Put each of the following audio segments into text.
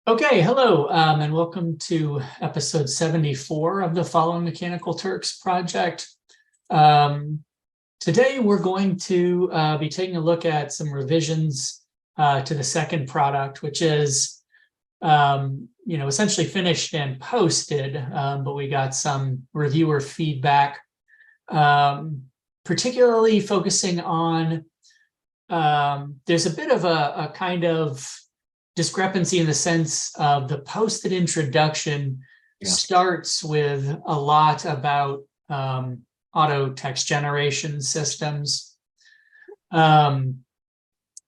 Okay, hello, and welcome to episode 74 of the Following Mechanical Turks project. Today we're going to be taking a look at some revisions to the second product, which is essentially finished and posted, but we got some reviewer feedback, particularly focusing on there's a bit of a kind of discrepancy in the sense of the posted introduction starts with a lot about auto text generation systems. So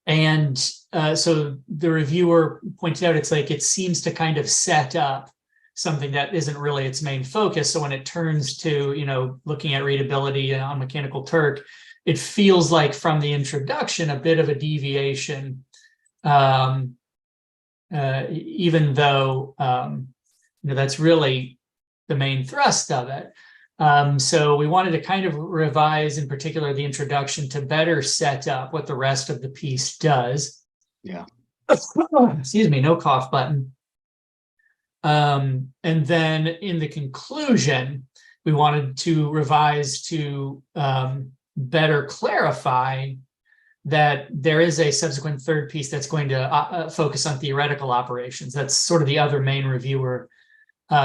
the reviewer pointed out, it's like it seems to kind of set up something that isn't really its main focus. So when it turns to, looking at readability on Mechanical Turk, it feels like from the introduction, a bit of a deviation, even though that's really the main thrust of it. So we wanted to kind of revise, in particular, the introduction to better set up what the rest of the piece does. Yeah. Excuse me, no cough button. And then in the conclusion, we wanted to revise to better clarify that there is a subsequent third piece that's going to focus on theoretical operations. That's sort of the other main reviewer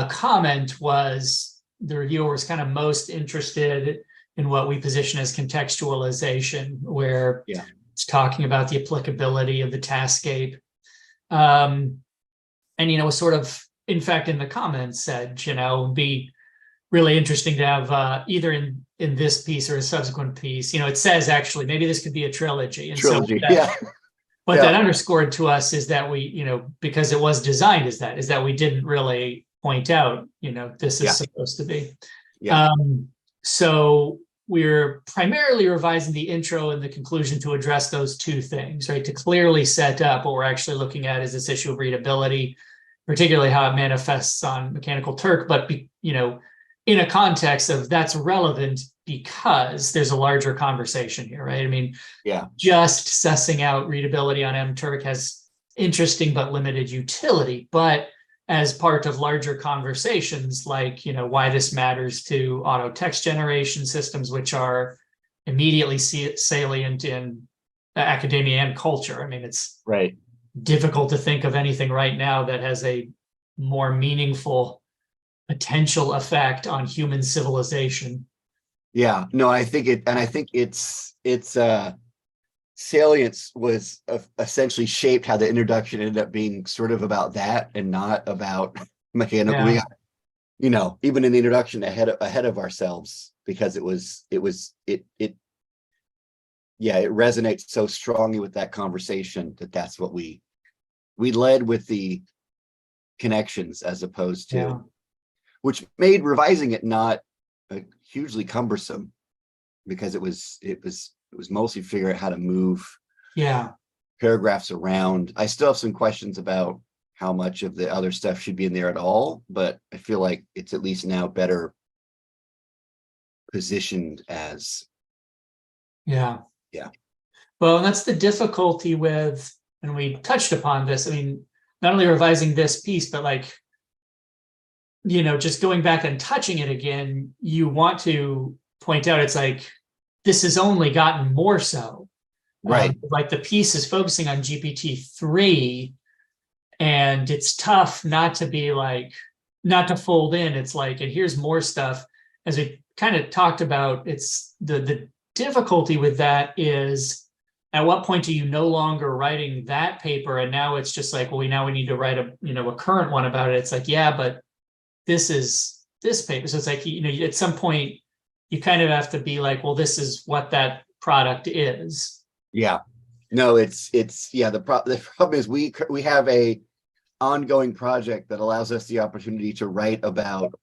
comment. Was the reviewer was kind of most interested in what we position as contextualization, where it's talking about the applicability of the taskcape. And, was sort of, in fact, in the comments said, be really interesting to have either in this piece or a subsequent piece. It says actually maybe this could be a trilogy. And trilogy. So what that underscored to us is that we, because it was designed as that we didn't really point out, this is supposed to be. So we're primarily revising the intro and the conclusion to address those two things, right? To clearly set up what we're actually looking at is this issue of readability, particularly how it manifests on Mechanical Turk, but in a context of that's relevant because there's a larger conversation here, right? I mean, just sussing out readability on MTurk has interesting but limited utility, but as part of larger conversations like, why this matters to auto text generation systems, which are immediately salient in academia and culture. I mean, it's difficult to think of anything right now that has a more meaningful potential effect on human civilization. I think its salience was essentially shaped how the introduction ended up being sort of about that and not about mechanical. Even in the introduction ahead of ourselves, because it resonates so strongly with that conversation that's what we led with, the connections, as opposed to which made revising it not hugely cumbersome, because it was mostly figure out how to move paragraphs around. I still have some questions about how much of the other stuff should be in there at all, but I feel like it's at least now better positioned as well, and that's the difficulty with, and we touched upon this, I mean, not only revising this piece, but just going back and touching it again, you want to point out it's like this has only gotten more so. Like the piece is focusing on GPT-3, and it's tough not to be not to fold in. It's like, and here's more stuff. As we kind of talked about, it's the difficulty with that is, at what point are you no longer writing that paper, and now it's just like, well, we need to write a current one about it. It's like, but this is this paper. So it's like, at some point you kind of have to be like, well, this is what that product is. The problem is we have a ongoing project that allows us the opportunity to write about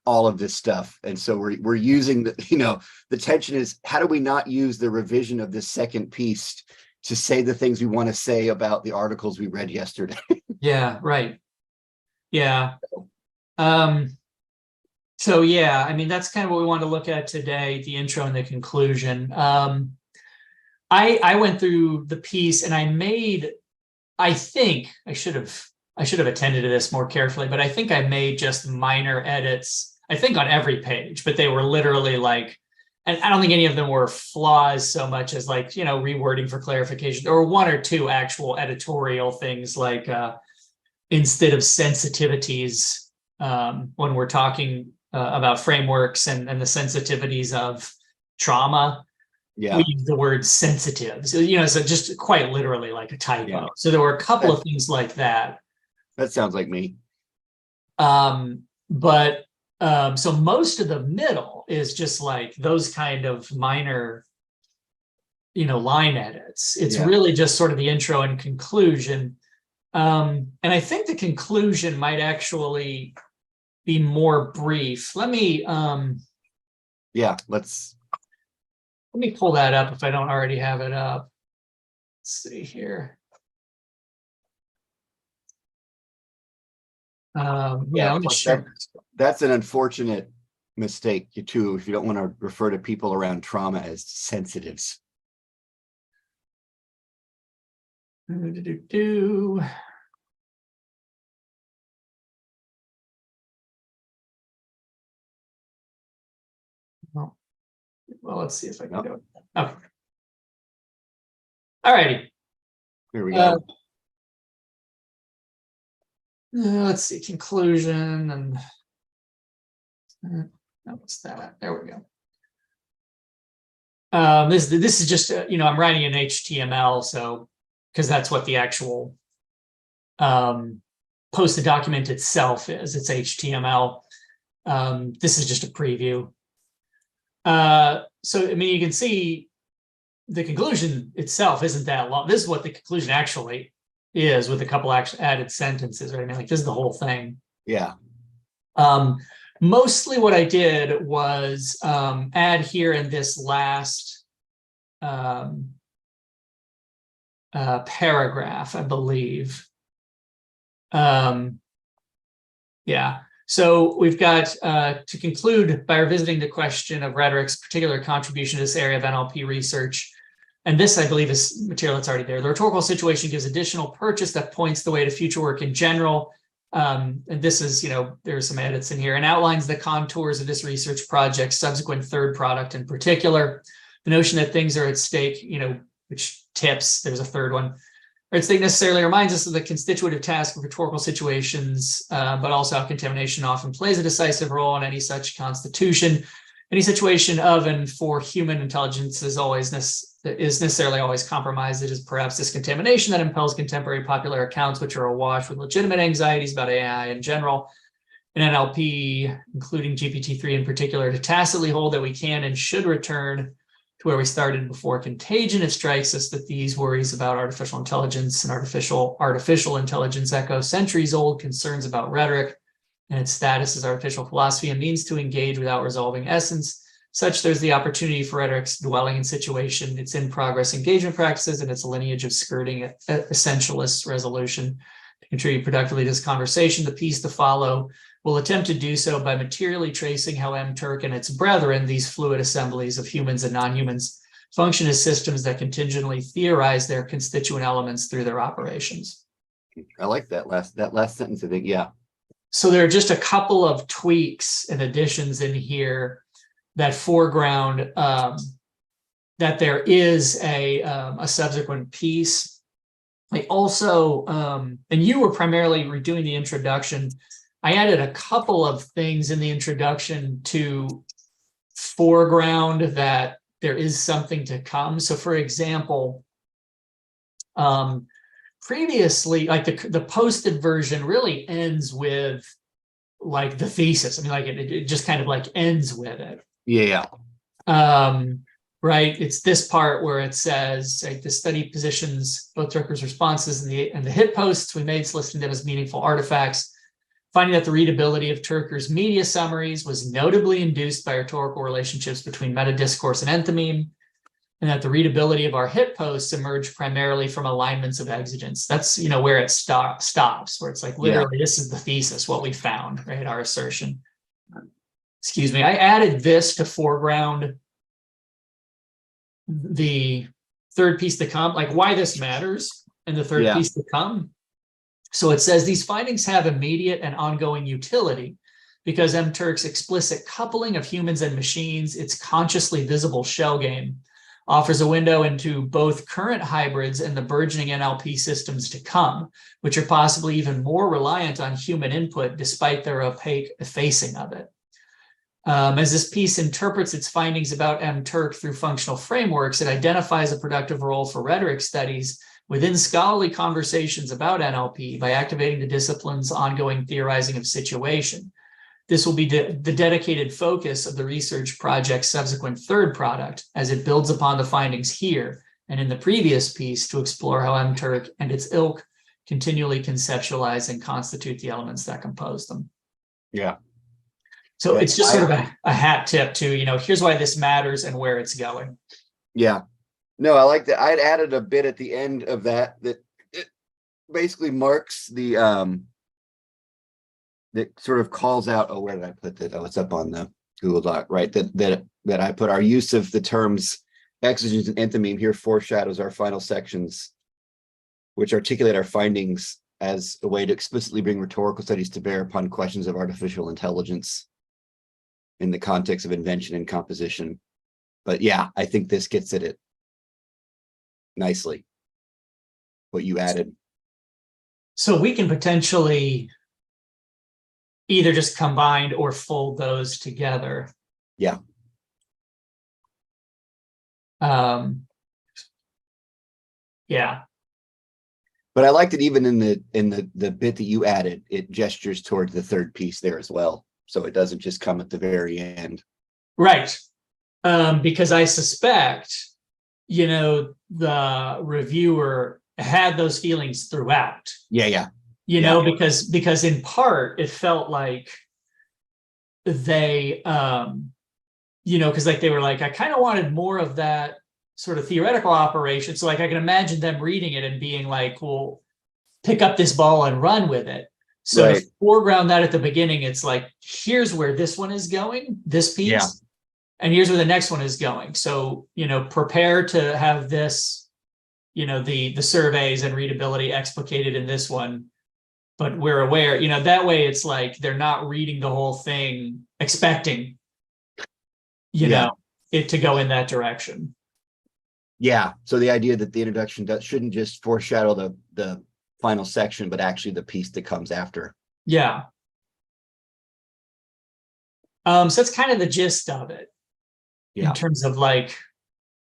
all of this stuff. And so we're using the tension is, how do we not use the revision of this second piece to say the things we want to say about the articles we read yesterday? I mean, that's kind of what we want to look at today, the intro and the conclusion. I went through the piece and I think I should have I should have attended to this more carefully, but I think I made just minor edits, I think on every page, but they were literally like, and I don't think any of them were flaws so much as like, rewording for clarification, or one or two actual editorial things like instead of sensitivities, when we're talking about frameworks and the sensitivities of trauma, we use the word sensitive. So, so just quite literally like a typo. Yeah. So there were a couple of things like that. That sounds like me. But so most of the middle is just like those kind of minor, line edits. It's really just sort of the intro and conclusion. And I think the conclusion might actually be more brief. Let me pull that up if I don't already have it up. Let's see here. Let me share. That's an unfortunate mistake too, if you don't want to refer to people around trauma as sensitives. Well, let's see if I can do it. Okay. All righty. Here we go. Let's see, conclusion and what's that? There we go. This is just I'm writing in HTML, so because that's what the actual posted document itself is. It's HTML. This is just a preview. So I mean, you can see the conclusion itself isn't that long. This is what the conclusion actually is, with a couple added sentences, right? I mean, like this is the whole thing. Yeah. Mostly what I did was add here in this last paragraph, I believe. Yeah. So we've got to conclude by revisiting the question of rhetoric's particular contribution to this area of NLP research. And this, I believe, is material that's already there. The rhetorical situation gives additional purchase that points the way to future work in general. And this is, there's some edits in here, and outlines the contours of this research project's subsequent third product in particular. The notion that things are at stake, which tips, there's a third one, or at stake necessarily reminds us of the constitutive task of rhetorical situations, but also how contamination often plays a decisive role in any such constitution. Any situation of and for human intelligence is necessarily always compromised. It is perhaps this contamination that impels contemporary popular accounts, which are awash with legitimate anxieties about AI in general, and NLP, including GPT-3 in particular, to tacitly hold that we can and should return to where we started before contagion. It strikes us that these worries about artificial intelligence and artificial intelligence echo centuries-old concerns about rhetoric and its status as artificial philosophy and means to engage without resolving essence. Such there's the opportunity for rhetoric's dwelling in situation, its in-progress engagement practices, and its lineage of skirting essentialist resolution to contribute productively to this conversation. The piece to follow will attempt to do so by materially tracing how Turk and its brethren, these fluid assemblies of humans and non-humans, function as systems that contingently theorize their constituent elements through their operations. I like that last sentence, I think, yeah. So there are just a couple of tweaks and additions in here that foreground that there is a subsequent piece. I also, and you were primarily redoing the introduction, I added a couple of things in the introduction to foreground that there is something to come. So for example, previously, like the posted version really ends with like the thesis. I mean, like it just kind of like ends with it. Yeah. Right. It's this part where it says, like, the study positions both Turkers' responses and the hit posts we made, soliciting them as meaningful artifacts, finding that the readability of Turkers' media summaries was notably induced by rhetorical relationships between meta-discourse and enthymeme, and that the readability of our hit posts emerged primarily from alignments of exigence. That's, where it stops, where it's like, literally, This is the thesis, what we found, right? Our assertion. Excuse me. I added this to foreground the third piece to come, like why this matters, and the third piece to come. So it says these findings have immediate and ongoing utility because Turks' explicit coupling of humans and machines, its consciously visible shell game, offers a window into both current hybrids and the burgeoning NLP systems to come, which are possibly even more reliant on human input despite their opaque effacing of it. As this piece interprets its findings about Turk through functional frameworks, it identifies a productive role for rhetoric studies within scholarly conversations about NLP by activating the discipline's ongoing theorizing of situation. This will be the dedicated focus of the research project's subsequent third product, as it builds upon the findings here and in the previous piece to explore how Turk and its ilk continually conceptualize and constitute the elements that compose them. Yeah. So it's just sort of a hat tip to, here's why this matters and where it's going. Yeah. No, I like that. I'd added a bit at the end of that it basically marks the that sort of calls out, where did I put that? Oh, it's up on the Google Doc, right? That I put our use of the terms exogens and enthymeme here foreshadows our final sections, which articulate our findings as a way to explicitly bring rhetorical studies to bear upon questions of artificial intelligence in the context of invention and composition. But yeah, I think this gets at it nicely, what you added. So we can potentially either just combine or fold those together. Yeah. Yeah. But I liked it even in the bit that you added, it gestures towards the third piece there as well. So it doesn't just come at the very end. Right. Because I suspect, the reviewer had those feelings throughout. Yeah. Because in part it felt like they, because like they were like, I kind of wanted more of that sort of theoretical operation. So like I can imagine them reading it and being like, well, pick up this ball and run with it. So right. To foreground that at the beginning, it's like, here's where this one is going, this piece. Yeah. And here's where the next one is going. So, prepare to have this, the surveys and readability explicated in this one. But we're aware, that way it's like they're not reading the whole thing expecting, it to go in that direction. Yeah. So the idea that the introduction shouldn't just foreshadow the final section, but actually the piece that comes after. Yeah. So that's kind of the gist of it. Yeah. In terms of like,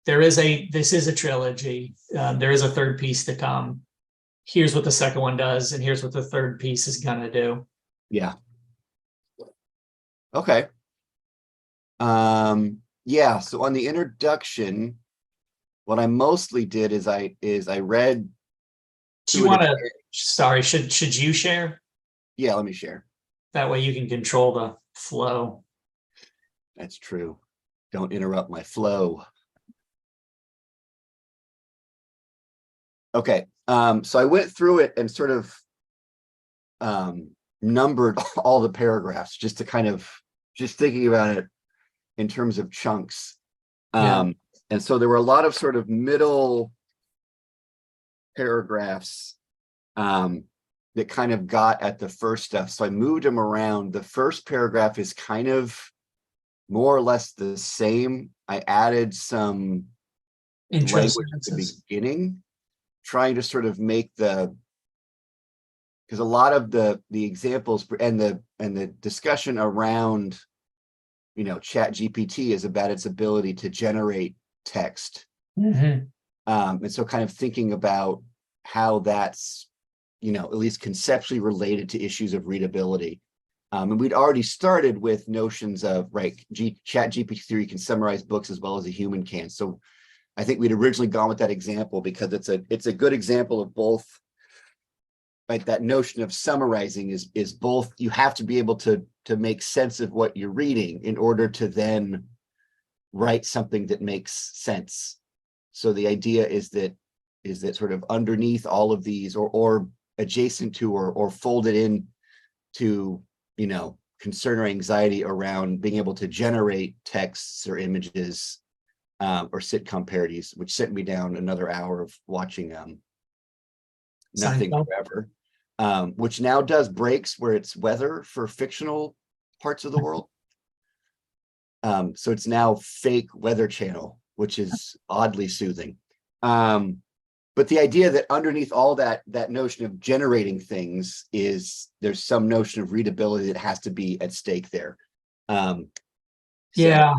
this is a trilogy. There is a third piece to come. Here's what the second one does, and here's what the third piece is gonna do. Yeah. Okay. Yeah. So on the introduction, what I mostly did is I read. Do you want to? Sorry, should you share? Yeah, let me share. That way you can control the flow. That's true. Don't interrupt my flow. Okay. So I went through it and sort of numbered all the paragraphs just to kind of just thinking about it in terms of chunks. And so there were a lot of sort of middle paragraphs that kind of got at the first stuff. So I moved them around. The first paragraph is kind of more or less the same. I added some language at the beginning, trying to sort of make because a lot of the examples and the discussion around Chat GPT is about its ability to generate text. Mm-hmm. And so kind of thinking about how that's at least conceptually related to issues of readability. And we'd already started with notions of Chat GPT can summarize books as well as a human can. So I think we'd originally gone with that example because it's a good example of both. Right, that notion of summarizing is both. You have to be able to make sense of what you're reading in order to then write something that makes sense. So the idea is that sort of underneath all of these, or adjacent to, or folded in to, concern or anxiety around being able to generate texts or images, or sitcom parodies, which sent me down another hour of watching Nothing Forever. which now does breaks where it's weather for fictional parts of the world. So it's now fake Weather Channel, which is oddly soothing. But the idea that underneath all that notion of generating things is there's some notion of readability that has to be at stake there. Yeah.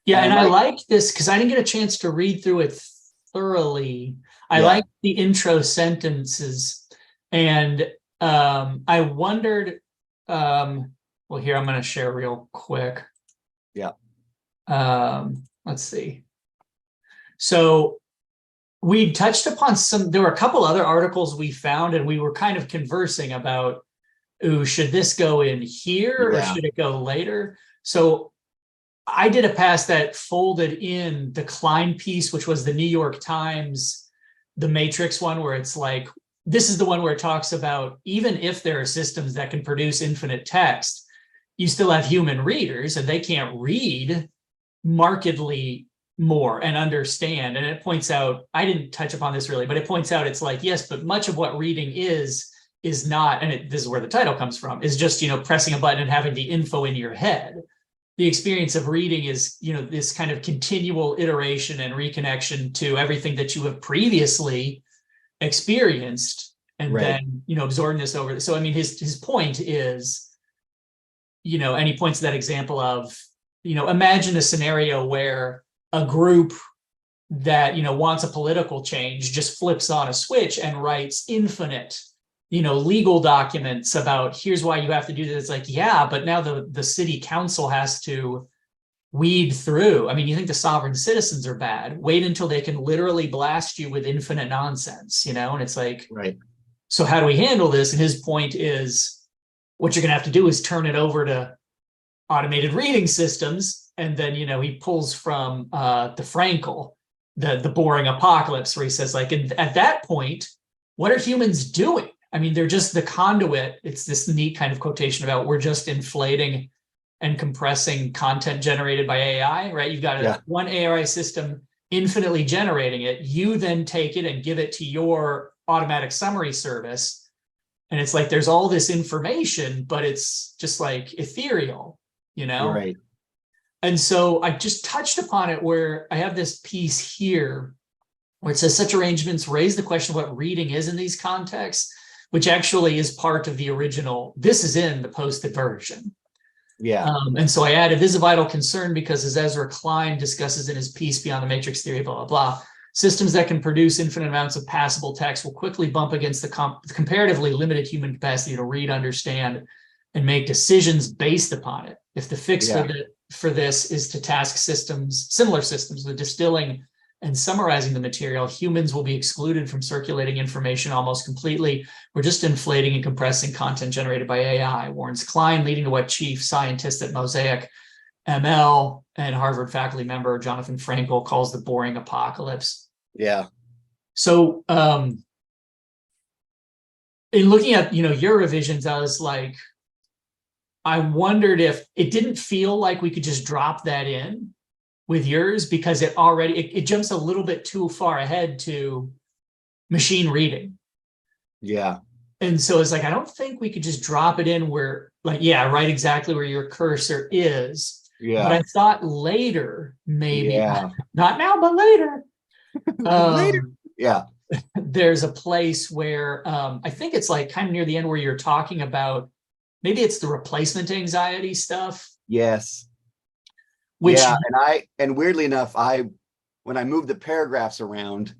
Yeah, and I like like this because I didn't get a chance to read through it thoroughly. I Yeah. like the intro sentences, and I wondered. Well, here I'm going to share real quick. Yeah. Let's see. So we touched upon there were a couple other articles we found, and we were kind of conversing about, ooh, should this go in here or Yeah. should it go later? So I did a pass that folded in the Klein piece, which was the New York Times, the Matrix one, where it's like, this is the one where it talks about even if there are systems that can produce infinite text, you still have human readers and they can't read markedly more and understand. And it points out, I didn't touch upon this really, but it points out it's like, yes, but much of what reading is not, and this is where the title comes from, is just, pressing a button and having the info in your head. The experience of reading is, this kind of continual iteration and reconnection to everything that you have previously experienced, and then, absorbing this over. So, I mean, his point is, and he points to that example of, imagine a scenario where a group that, wants a political change just flips on a switch and writes infinite legal documents about here's why you have to do this. It's like, yeah, but now the city council has to weed through. I mean, you think the sovereign citizens are bad? Wait until they can literally blast you with infinite nonsense, and it's like, right. So how do we handle this? And his point is, what you're going to have to do is turn it over to automated reading systems. And then, he pulls from the Frankel, the boring apocalypse, where he says, like, at that point, what are humans doing? I mean, they're just the conduit. It's this neat kind of quotation about we're just inflating and compressing content generated by AI, right? You've got one AI system infinitely generating it. You then take it and give it to your automatic summary service. And it's like, there's all this information, but it's just like ethereal, Right. And so I just touched upon it where I have this piece here where it says such arrangements raise the question of what reading is in these contexts, which actually is part of the original. This is in the posted version. Yeah. And so I added, this is a vital concern because, as Ezra Klein discusses in his piece Beyond the Matrix Theory, blah, blah, blah, systems that can produce infinite amounts of passable text will quickly bump against the comparatively limited human capacity to read, understand, and make decisions based upon it. If the fix for this is to task similar systems with distilling and summarizing the material, humans will be excluded from circulating information almost completely. We're just inflating and compressing content generated by AI, warns Klein, leading to what chief scientist at Mosaic ML and Harvard faculty member Jonathan Frankel calls the boring apocalypse. Yeah. So in looking at, your revisions, I was like, I wondered if it didn't feel like we could just drop that in with yours, because it jumps a little bit too far ahead to machine reading. Yeah. And so it's like, I don't think we could just drop it in where, like, right exactly where your cursor is. Yeah. But I thought later, maybe, not now, but later. Later. Yeah. There's a place where I think it's like kind of near the end where you're talking about, maybe it's the replacement anxiety stuff. Yes. Which, and weirdly enough, when I moved the paragraphs around,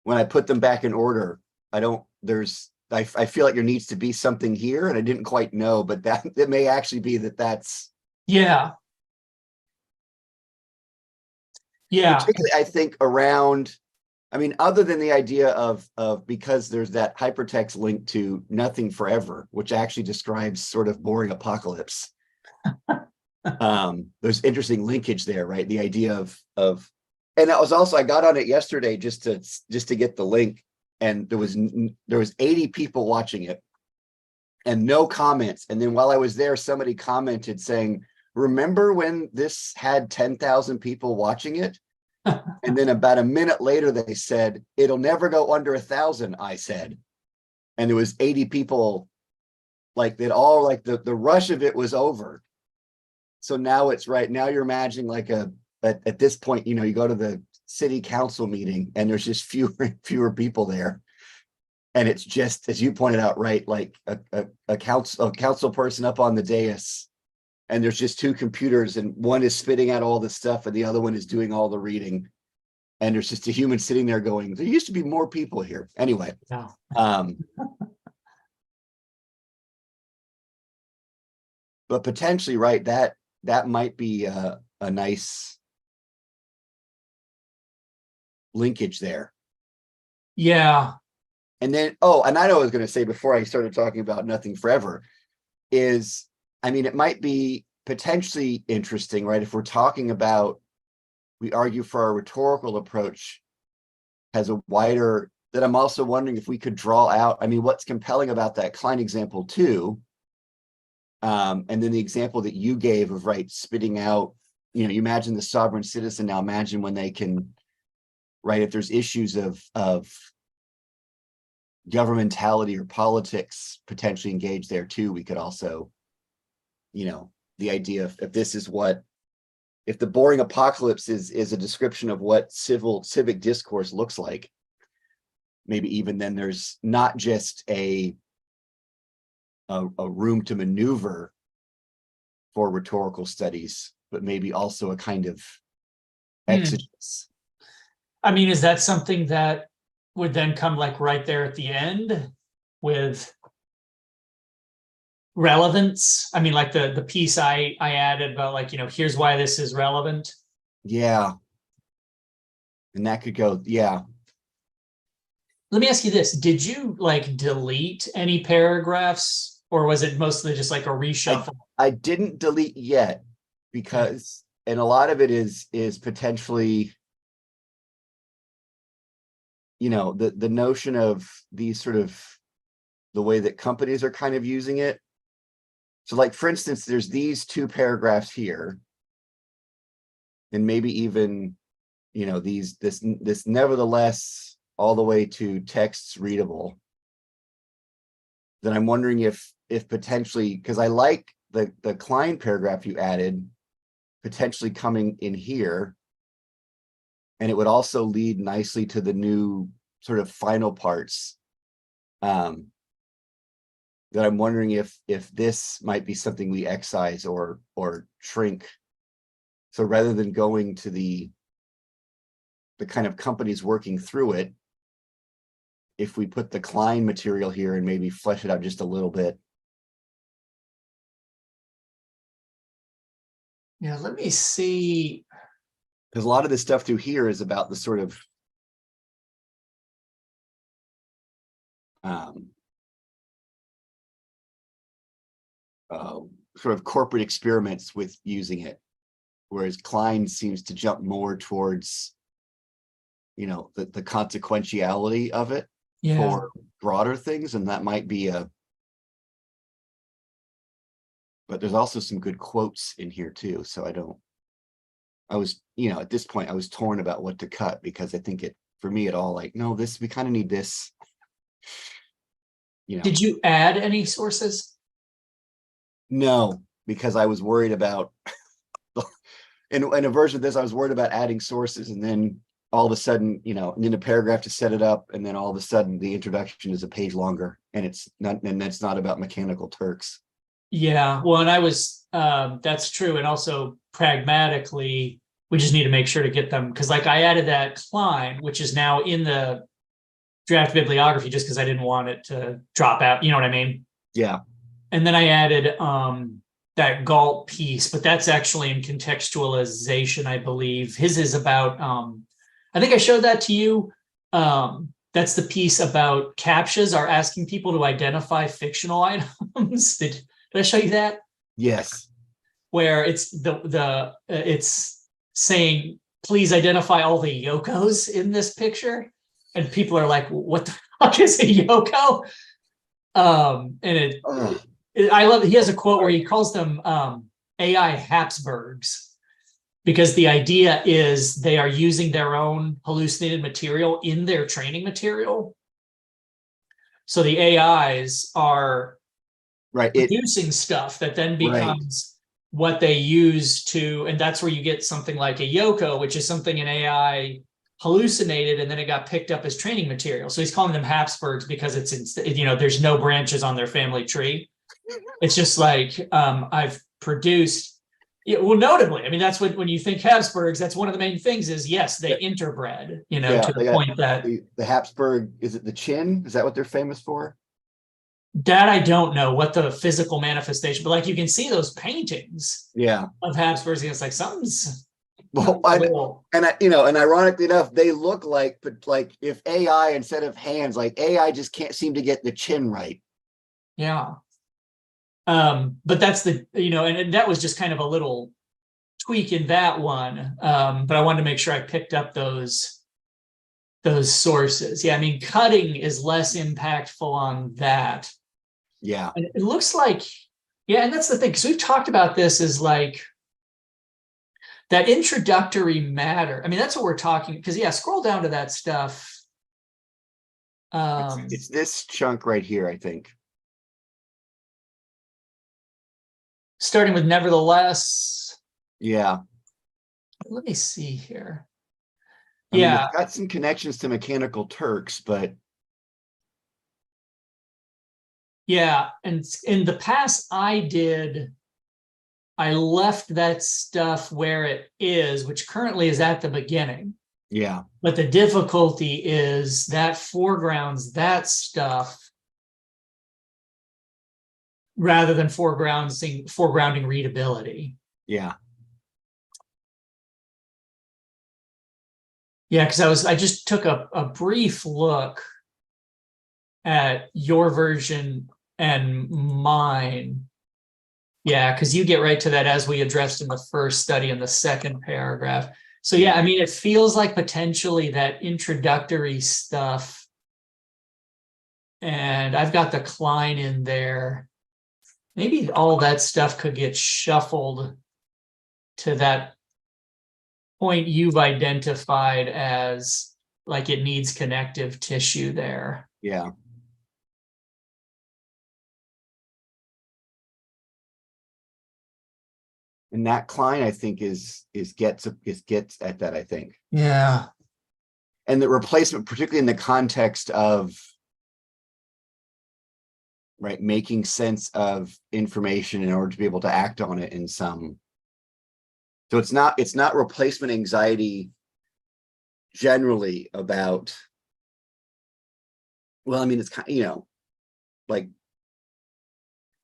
when I put them back in order, I feel like there needs to be something here, and I didn't quite know, but that may actually be that's. Yeah. Particularly, I think around, I mean, other than the idea of because there's that hypertext link to Nothing Forever, which actually describes sort of boring apocalypse. There's interesting linkage there, right? The idea of, and that was also, I got on it yesterday just to get the link, and there was 80 people watching it and no comments. And then while I was there, somebody commented saying, remember when this had 10,000 people watching it? And then about a minute later, they said, it'll never go under 1,000, I said. and there was 80 people, like that all like the rush of it was over. So now it's right now you're imagining like at this point, you go to the city council meeting and there's just fewer and fewer people there. And it's just, as you pointed out, right, like a council person up on the dais, and there's just two computers, and one is spitting out all the stuff and the other one is doing all the reading. And there's just a human sitting there going, there used to be more people here. Anyway. No. But potentially, right, that might be a nice linkage there. Yeah. And then, and I know what I was going to say before I started talking about Nothing Forever is, I mean, it might be potentially interesting, right? If we're talking about, we argue for our rhetorical approach has a wider, that I'm also wondering if we could draw out, I mean, what's compelling about that Klein example too, and then the example that you gave of, right, spitting out, you imagine the sovereign citizen. Now imagine when they can, right, if there's issues of governmentality or politics potentially engaged there too, we could also, the idea of if this is what, if the boring apocalypse is a description of what civic discourse looks like, maybe even then there's not just a room to maneuver for rhetorical studies, but maybe also a kind of exegesis. I mean, is that something that would then come like right there at the end with relevance? I mean, like the piece I added about, like, here's why this is relevant. Yeah. And that could go, yeah. Let me ask you this. Did you like delete any paragraphs, or was it mostly just like a reshuffle? I didn't delete yet because, and a lot of it is potentially, the notion of these sort of the way that companies are kind of using it. So like, for instance, there's these two paragraphs here, and maybe even, this nevertheless, all the way to texts readable. Then I'm wondering if potentially, because I like the Klein paragraph you added, potentially coming in here, and it would also lead nicely to the new sort of final parts. That I'm wondering if this might be something we excise or shrink. So rather than going to the kind of companies working through it, if we put the Klein material here and maybe flesh it out just a little bit. Yeah, let me see. Because a lot of this stuff through here is about the sort of sort of corporate experiments with using it, whereas Klein seems to jump more towards, the consequentiality of it for broader things, and that might be but there's also some good quotes in here too. So I was, at this point I was torn about what to cut, because I think for me, all like, no, we kind of need this. Did you add any sources? No, because I was worried about, in a version of this, I was worried about adding sources, and then all of a sudden, and then a paragraph to set it up, and then all of a sudden the introduction is a page longer, and that's not about mechanical Turks. Yeah, well, and I was, that's true. And also pragmatically, we just need to make sure to get them, because like I added that Klein, which is now in the draft bibliography, just because I didn't want it to drop out. You know what I mean? Yeah. And then I added that Galt piece, but that's actually in contextualization, I believe. His is about, I think I showed that to you. That's the piece about CAPTCHAs are asking people to identify fictional items. Did I show you that? Yes. Where it's it's saying, please identify all the Yokos in this picture. And people are like, what the fuck is a Yoko? And I love it. He has a quote where he calls them AI Habsburgs, because the idea is they are using their own hallucinated material in their training material. So the AIs are Right. producing stuff that then Right. becomes what they use to, and that's where you get something like a Yoko, which is something an AI hallucinated, and then it got picked up as training material. So he's calling them Habsburgs because it's, you know, there's no branches on their family tree. It's just like, I've produced, yeah, well, notably, I mean, that's what, when you think Habsburgs, that's one of the main things is, yes, they interbred, you know, Yeah, to the point that the Habsburg, is it the chin? Is that what they're famous for? that I don't know what the physical manifestation, but like you can see those paintings Yeah. of Habsburgs, and it's like something's Well, you know, and ironically enough, they look like, but like if AI instead of hands, like AI just can't seem to get the chin right. yeah. But that's the, you know, and that was just kind of a little tweak in that one. But I wanted to make sure I picked up those sources. Yeah, I mean, cutting is less impactful on that. Yeah. And it looks like, yeah, and that's the thing, because we've talked about this as like that introductory matter. I mean, that's what we're talking, because yeah, scroll down to that stuff. It's this chunk right here, I think. Starting with nevertheless. Yeah. Let me see here. I mean, Yeah. it's got some connections to Mechanical Turks, but yeah, and in the past I left that stuff where it is, which currently is at the beginning. yeah. But the difficulty is that foregrounds that stuff rather than foregrounding readability. Yeah. Yeah, because I just took a brief look at your version and mine. Yeah, because you get right to that, as we addressed in the first study in the second paragraph. So yeah, I mean, it feels like potentially that introductory stuff, and I've got the Klein in there. Maybe all that stuff could get shuffled to that point you've identified as like it needs connective tissue there. Yeah. And that Klein, I think, gets at that, I think. Yeah. And the replacement, particularly in the context of, right, making sense of information in order to be able to act on it in some. So it's not replacement anxiety generally about, well, I mean, it's kind of, you know, like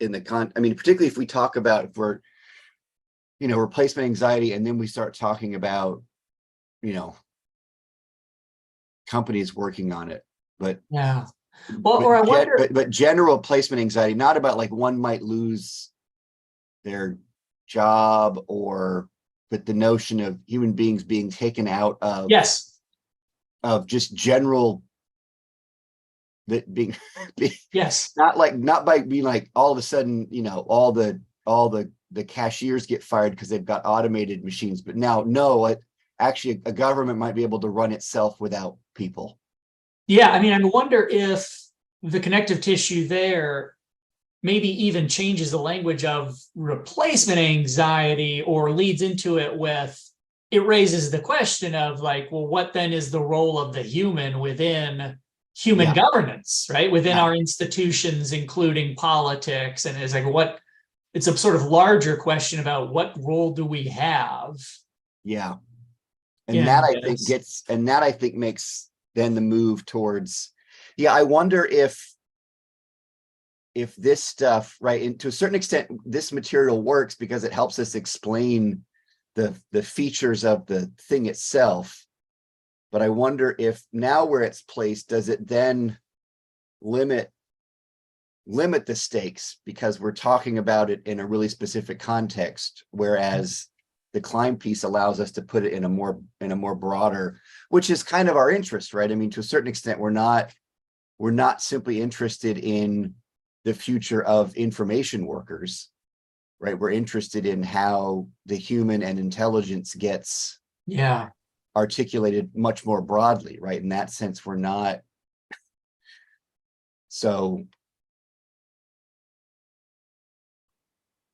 in the I mean, particularly if we talk about, if we're, you know, replacement anxiety, and then we start talking about, you know, companies working on it, but yeah. Well, or I wonder, but general placement anxiety, not about like one might lose their job, or, but the notion of human beings being taken out of, yes, of just general, that being yes, not by being like all of a sudden, you know, all the cashiers get fired because they've got automated machines, but now no, actually a government might be able to run itself without people. yeah. I mean, I wonder if the connective tissue there maybe even changes the language of replacement anxiety, or leads into it with, it raises the question of like, well, what then is the role of the human within human governance, right? Within our institutions, including politics. And it's like, what, it's a sort of larger question about what role do we have? Yeah. And that I think makes then the move towards, yeah, I wonder if this stuff, right, and to a certain extent, this material works because it helps us explain the features of the thing itself. But I wonder if now where it's placed, does it then limit the stakes because we're talking about it in a really specific context, whereas the Klein piece allows us to put it in a more broader, which is kind of our interest, right? I mean, to a certain extent, we're not simply interested in the future of information workers, right? We're interested in how the human and intelligence gets articulated much more broadly, right? In that sense, we're not, So,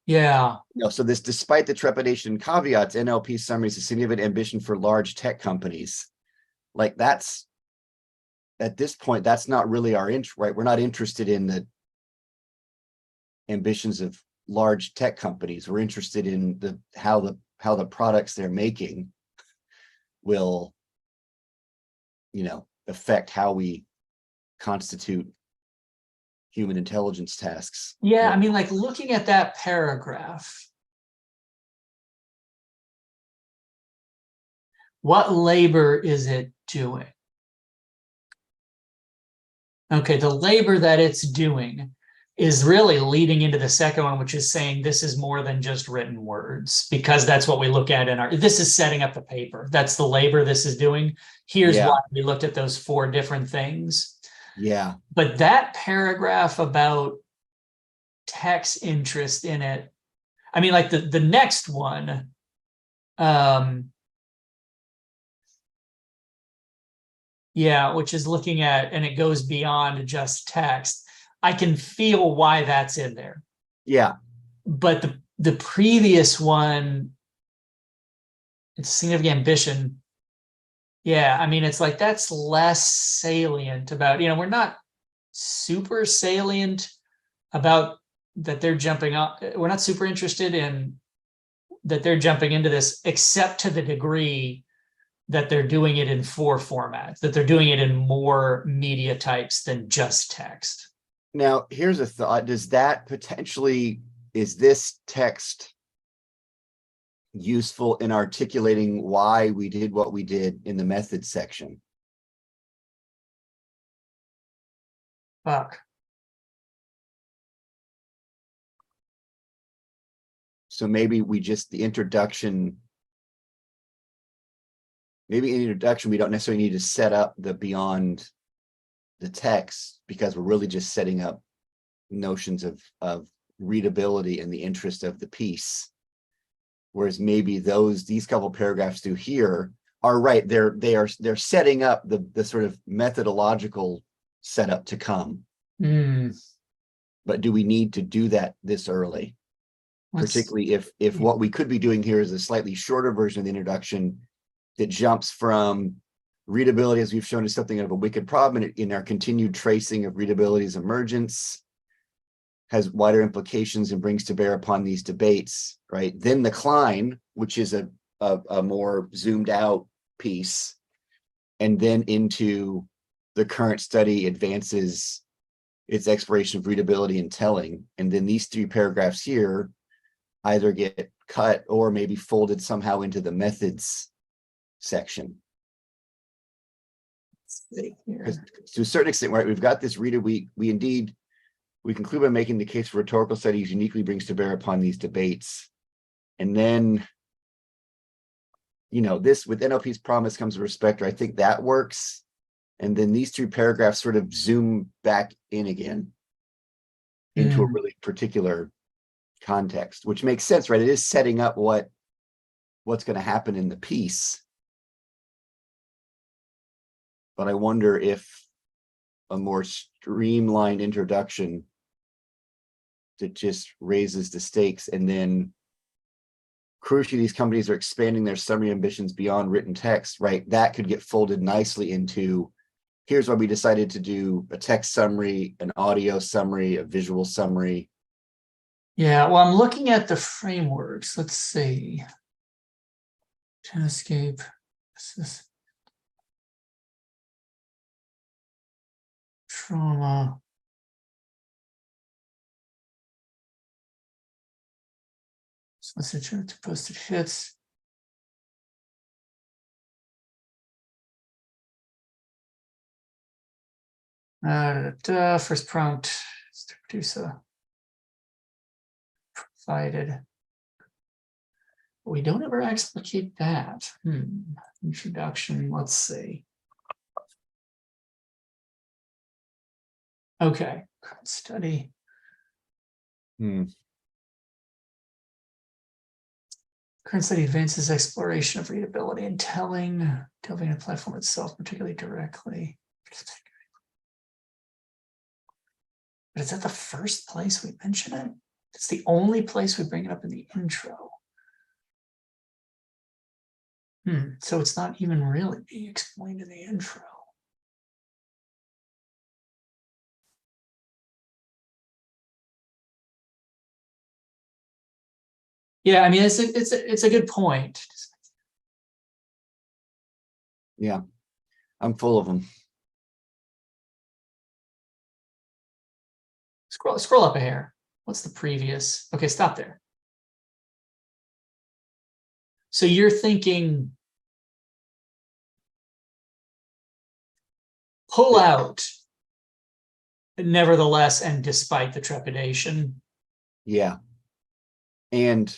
Yeah. so this, despite the trepidation and caveats, NLP summaries a significant ambition for large tech companies. Like that's, at this point, that's not really our interest, right? We're not interested in the ambitions of large tech companies. We're interested in how the products they're making will, affect how we constitute human intelligence tasks. Yeah, I mean, like looking at that paragraph, what labor is it doing? Okay, the labor that it's doing is really leading into the second one, which is saying this is more than just written words, because that's what we look at in this is setting up the paper. That's the labor this is doing. Here's why we looked at those 4 different things. Yeah. But that paragraph about tech's interest in it, I mean, like the next one, yeah, which is looking at, and it goes beyond just text. I can feel why that's in there. Yeah. But the previous one, it's significant ambition. Yeah, I mean, it's like that's less salient about, we're not super salient about that they're jumping up. We're not super interested in that they're jumping into this, except to the degree that they're doing it in 4 formats, that they're doing it in more media types than just text. Now, here's a thought. Does that potentially, is this text useful in articulating why we did what we did in the methods section? Fuck. So maybe we just, the introduction, maybe in the introduction, we don't necessarily need to set up the beyond the text, because we're really just setting up notions of readability and the interest of the piece. Whereas maybe these couple paragraphs through here are right. They're setting up the sort of methodological setup to come. But do we need to do that this early? Particularly if what we could be doing here is a slightly shorter version of the introduction that jumps from readability, as we've shown, is something of a wicked problem in our continued tracing of readability's emergence, has wider implications and brings to bear upon these debates, right? Then the Klein, which is a more zoomed out piece, and then into the current study advances its exploration of readability and telling. And then these 3 paragraphs here either get cut or maybe folded somehow into the methods section. Because to a certain extent, right, we've got this reader, we conclude by making the case for rhetorical studies uniquely brings to bear upon these debates. And then, this with NLP's promise comes a respecter. I think that works. And then these 3 paragraphs sort of zoom back in again into a really particular context, which makes sense, right? It is setting up what's going to happen in the piece. But I wonder if a more streamlined introduction that just raises the stakes, and then crucially, these companies are expanding their summary ambitions beyond written text, right? That could get folded nicely into, here's why we decided to do a text summary, an audio summary, a visual summary. Yeah, well, I'm looking at the frameworks. Let's see. Escape. Trauma. Solicitor to posted hits. First prompt is to produce a provided. We don't ever explicate that. Introduction, let's see. Okay, study. Current study advances exploration of readability and telling, delving the platform itself particularly directly. But is that the first place we mention it? It's the only place we bring it up in the intro. So it's not even really being explained in the intro. Yeah, I mean, it's a good point. Yeah, I'm full of them. Scroll up a hair. What's the previous? Okay, stop there. So you're thinking pull out, nevertheless, and despite the trepidation. Yeah. And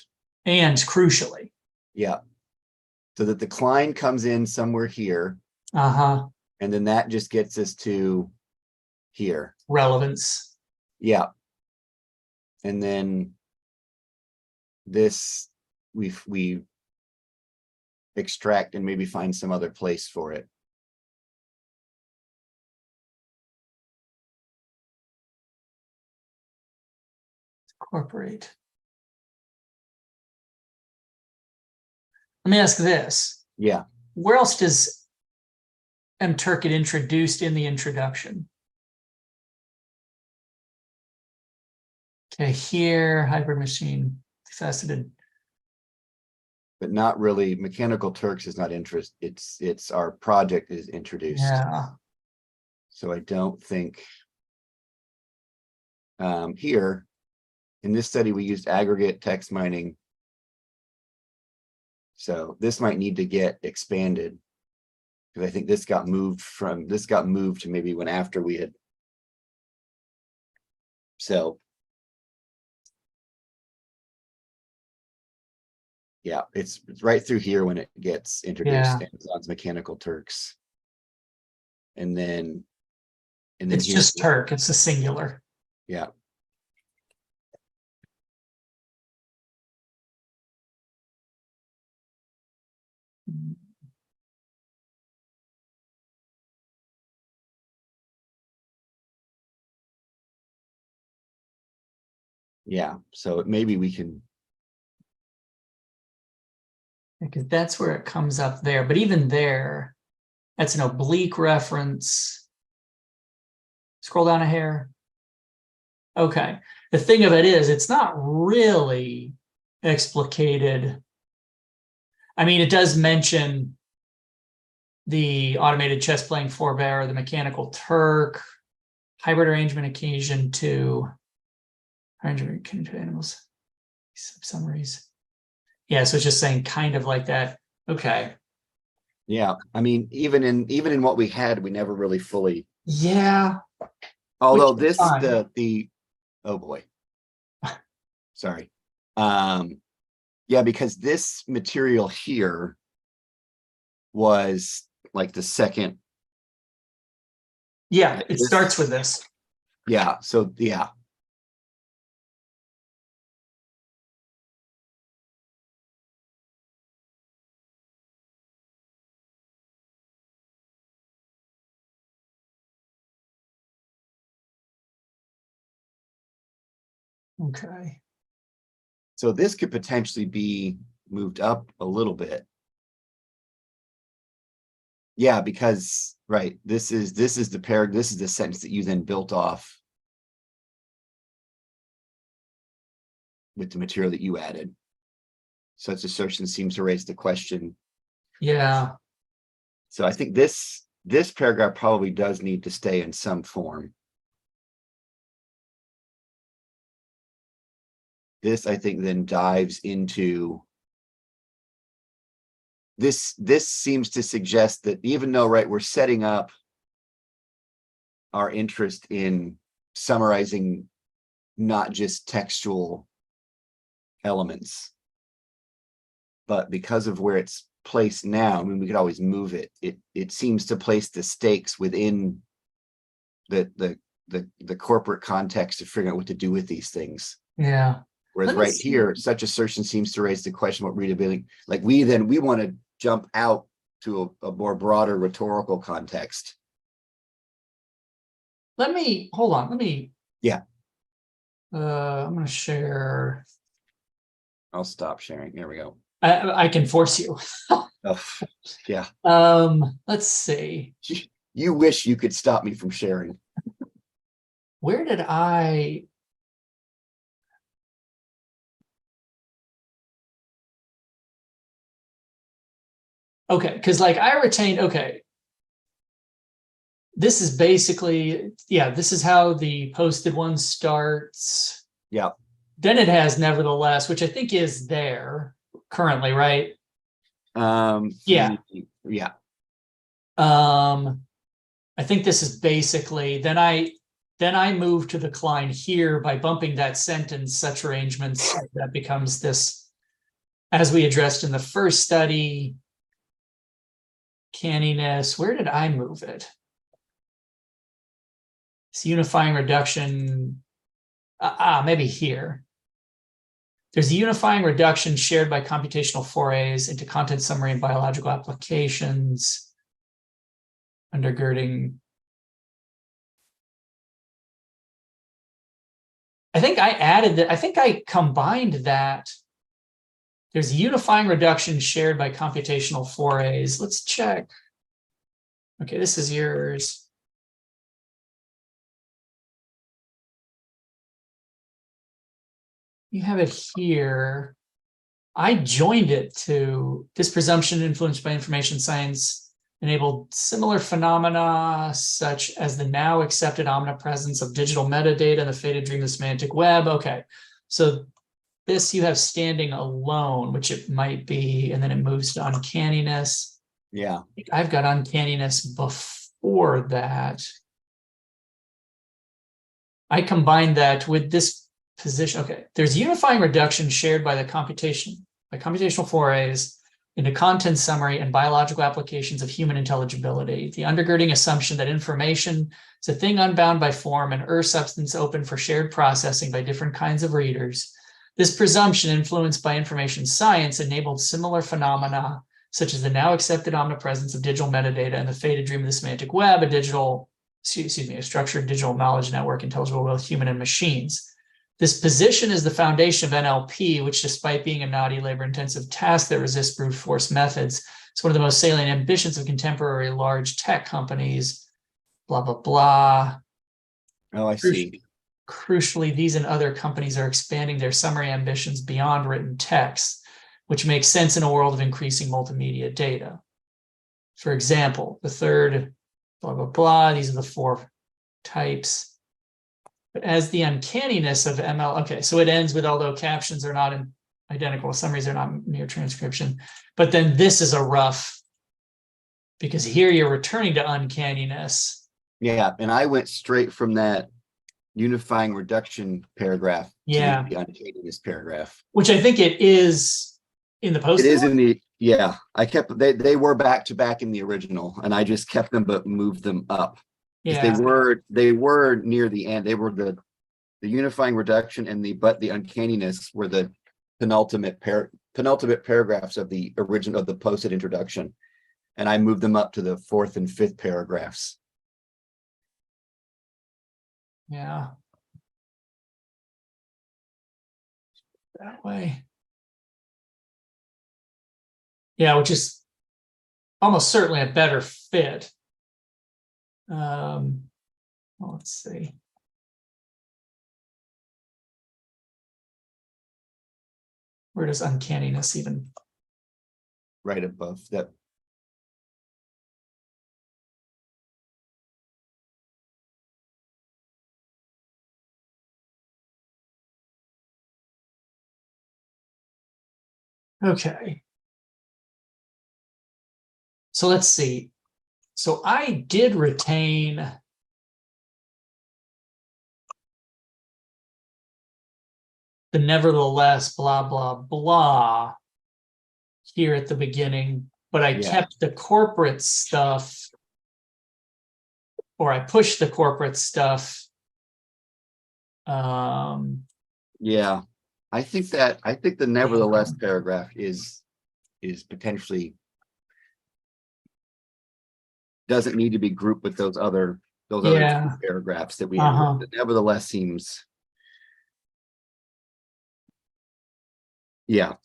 crucially. Yeah. So that the decline comes in somewhere here. Uh-huh. And then that just gets us to here. Relevance. Yeah. And then this we extract and maybe find some other place for it. Incorporate. Let me ask this. Yeah. Where else does Turk get introduced in the introduction? Okay, here, hybrid machine, faceted. But not really. Mechanical Turks is not interest. It's our project is introduced. Yeah. So I don't think here in this study we used aggregate text mining. So this might need to get expanded because I think this got moved to maybe when after we had. So yeah, it's right through here when it gets introduced. Yeah. Amazon's Mechanical Turks. And then it's just Turk, it's a singular. Yeah. Yeah, so maybe we can. Because that's where it comes up there. But even there, that's an oblique reference. Scroll down a hair. Okay. The thing of it is, it's not really explicated. I mean, it does mention the automated chess playing forebear, the mechanical Turk, hybrid arrangement occasion to arrangement to animals, summaries. Yeah, so it's just saying kind of like that. Okay. Yeah, I mean, even in what we had, we never really fully. Yeah. Although this the oh boy. Sorry. Yeah, because this material here was like the second. Yeah, it starts with this. Yeah, so yeah. Okay. So this could potentially be moved up a little bit. Yeah, because right, this is the this is the sentence that you then built off with the material that you added. Such assertion seems to raise the question. Yeah. So I think this paragraph probably does need to stay in some form. This, I think, then dives into this seems to suggest that even though, right, we're setting up our interest in summarizing not just textual elements, but because of where it's placed now, I mean, we could always move it. It seems to place the stakes within the corporate context of figuring out what to do with these things. Yeah. Whereas right here, such assertion seems to raise the question about readability. Like we want to jump out to a more broader rhetorical context. Hold on. Let me Yeah. I'm gonna share. I'll stop sharing. There we go. I can force you. Oh, yeah. Let's see. You wish you could stop me from sharing. Where did I? Okay, because like I retained, okay. This is basically, yeah, this is how the posted one starts. Yeah. Then it has nevertheless, which I think is there currently, right? Yeah. Yeah. I think this is basically, then I move to the decline here by bumping that sentence, such arrangements, that becomes this, as we addressed in the first study, canniness. Where did I move it? It's unifying reduction. Maybe here. There's a unifying reduction shared by computational forays into content summary and biological applications, undergirding. I think I added that. I think I combined that. There's a unifying reduction shared by computational forays. Let's check. Okay, this is yours. You have it here. I joined it to this presumption influenced by information science enabled similar phenomena such as the now accepted omnipresence of digital metadata and the faded dream of the semantic web. Okay, so this you have standing alone, which it might be, and then it moves to uncanniness. Yeah. I've got uncanniness before that. I combined that with this position. Okay, there's unifying reduction shared by computational forays into content summary and biological applications of human intelligibility. The undergirding assumption that information is a thing unbound by form and substance open for shared processing by different kinds of readers. This presumption, influenced by information science, enabled similar phenomena such as the now accepted omnipresence of digital metadata and the faded dream of the semantic web, a structured digital knowledge network intelligible with human and machines. This position is the foundation of NLP, which, despite being a naughty, labor-intensive task that resists brute force methods, is one of the most salient ambitions of contemporary large tech companies. Blah, blah, blah. Oh, I see. Crucially, these and other companies are expanding their summary ambitions beyond written text, which makes sense in a world of increasing multimedia data. For example, the third, blah, blah, blah, these are the four types. But as the uncanniness of ML, okay, so it ends with, although captions are not identical, summaries are not mere transcription. But then this is a rough, because here you're returning to uncanniness. Yeah, and I went straight from that unifying reduction paragraph to the uncanniness paragraph. Which I think it is in the post. It is in the, yeah, I kept, they were back to back in the original, and I just kept them but moved them up. Yeah, they were near the end. They were the unifying reduction and the uncanniness were the penultimate paragraphs of the original, of the posted introduction, and I moved them up to the fourth and fifth paragraphs. Yeah, that way. Yeah, which is almost certainly a better fit. Well, let's see. Where does uncanniness even? Right above that. Okay. So let's see. So I did retain the nevertheless, blah, blah, blah here at the beginning, but I kept the corporate stuff, or I pushed the corporate stuff. Yeah, I think the nevertheless paragraph is potentially doesn't need to be grouped with those other those other Yeah. two paragraphs that we ended with. It nevertheless seems. Yeah.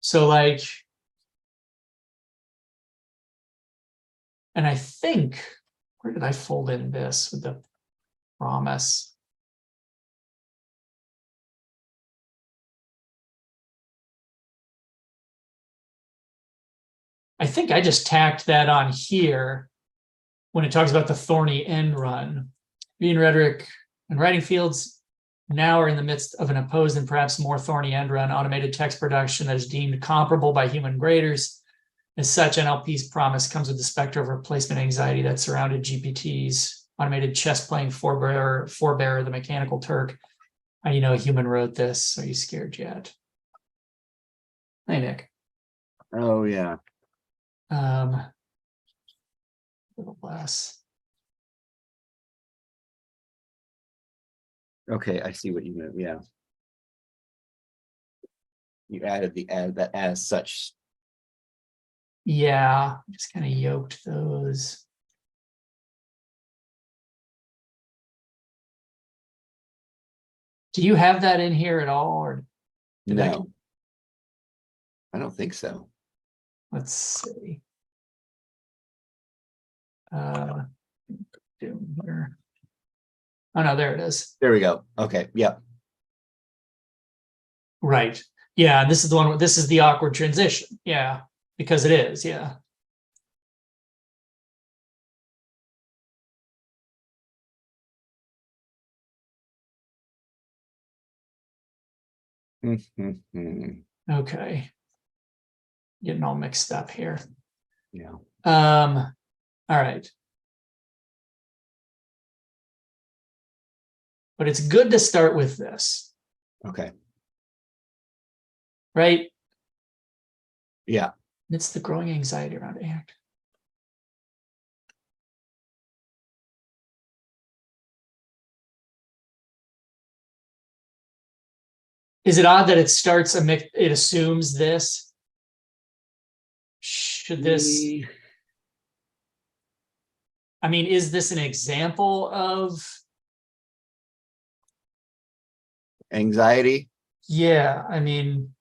So like, and I think, where did I fold in this with the promise? I think I just tacked that on here when it talks about the thorny end run. Being rhetoric and writing fields now are in the midst of an opposed and perhaps more thorny end run, automated text production that is deemed comparable by human graders. As such, NLP's promise comes with the specter of replacement anxiety that surrounded GPT's automated chess playing forebearer, the mechanical Turk. How do you know a human wrote this? Are you scared yet? Hey, Nick. Oh, yeah. A little less. Okay, I see what you meant. Yeah. You added the that as such. Yeah, just kind of yoked those. Do you have that in here at all, or No, I don't think so. Let's see. Here. Oh no, there it is. There we go. Okay. Yep. Right. Yeah, this is the one. This is the awkward transition. Yeah, because it is. Yeah. Okay. Getting all mixed up here. Yeah. All right. But it's good to start with this. Okay. Right? Yeah. It's the growing anxiety around ACT. Is it odd that it starts it assumes this? Should this, I mean, is this an example of anxiety? Yeah, I mean,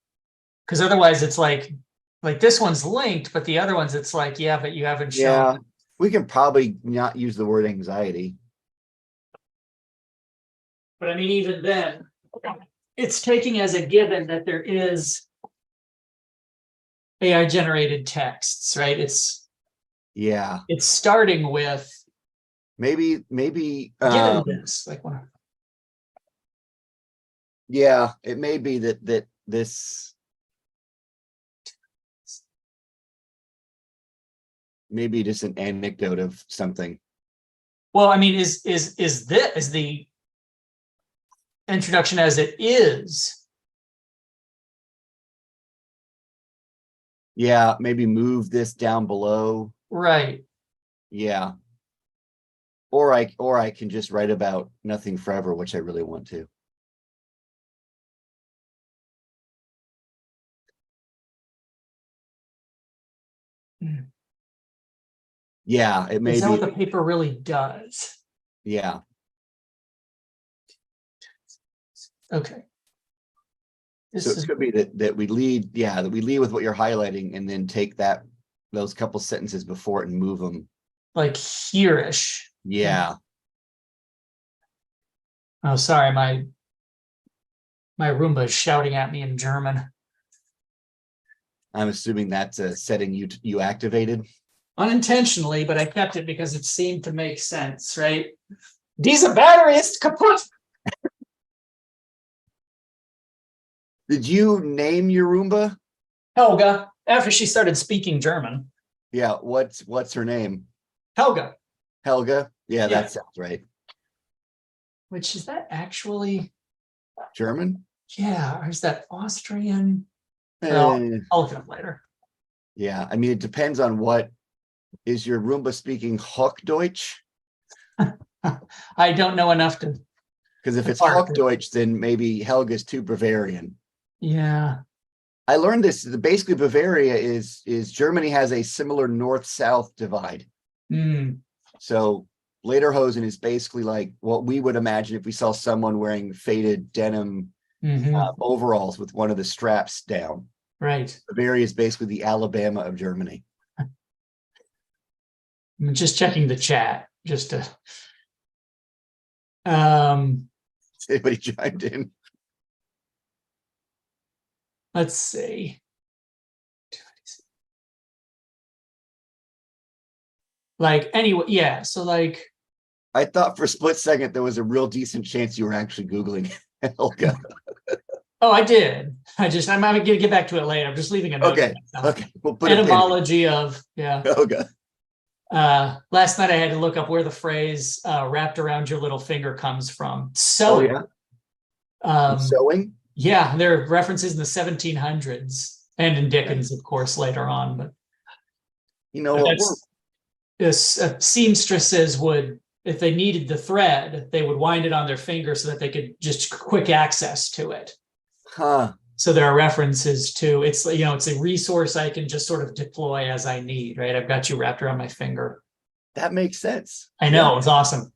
because otherwise it's like this one's linked, but the other ones it's like, yeah, but you haven't shown. Yeah, we can probably not use the word anxiety. But I mean, even then, it's taking as a given that there is AI generated texts, right? It's starting with maybe given this, like one. Yeah, it may be that this maybe just an anecdote of something. Well, I mean, is the introduction as it is? Yeah, maybe move this down below. Right. Yeah. Or I can just write about nothing forever, which I really want to. Yeah, it may Is that be what the paper really does? Yeah. Okay. So it could be that we lead, that we lead with what you're highlighting and then take those couple sentences before it and move them. Like here-ish. Yeah. Oh, sorry, my Roomba is shouting at me in German. I'm assuming that's a setting you activated. Unintentionally, but I kept it because it seemed to make sense, right? Diese Battery ist kaputt. Did you name your Roomba? Helga, after she started speaking German. Yeah, what's her name? Helga. Helga? Yeah, that sounds right. Which is that actually German? Yeah, or is that Austrian? Well, I'll look it up later. Yeah, I mean, it depends on what is your Roomba speaking Hochdeutsch? I don't know enough to. Because if it's Hochdeutsch, then maybe Helga's too Bavarian. Yeah. I learned this. Basically, Bavaria is Germany has a similar north-south divide. So lederhosen is basically like what we would imagine if we saw someone wearing faded denim overalls with one of the straps down. Right. Bavaria is basically the Alabama of Germany. I'm just checking the chat just to. Anybody chimed in? Let's see. Like, anyway, yeah. So like, I thought for a split second there was a real decent chance you were actually Googling Helga. oh, I did. I'm gonna get back to it later. I'm just leaving a note. Okay. Okay. We'll put etymology of Helga. Last night I had to look up where the phrase wrapped around your little finger comes from. Sewing. Oh, yeah. Sewing? Yeah, there are references in the 1700s and in Dickens, of course, later on. But you know what? Seamstresses would, if they needed the thread, they would wind it on their finger so that they could just quick access to it. Huh. So there are references to it's a resource I can just sort of deploy as I need, right? I've got you wrapped around my finger. That makes sense. I know, it's awesome.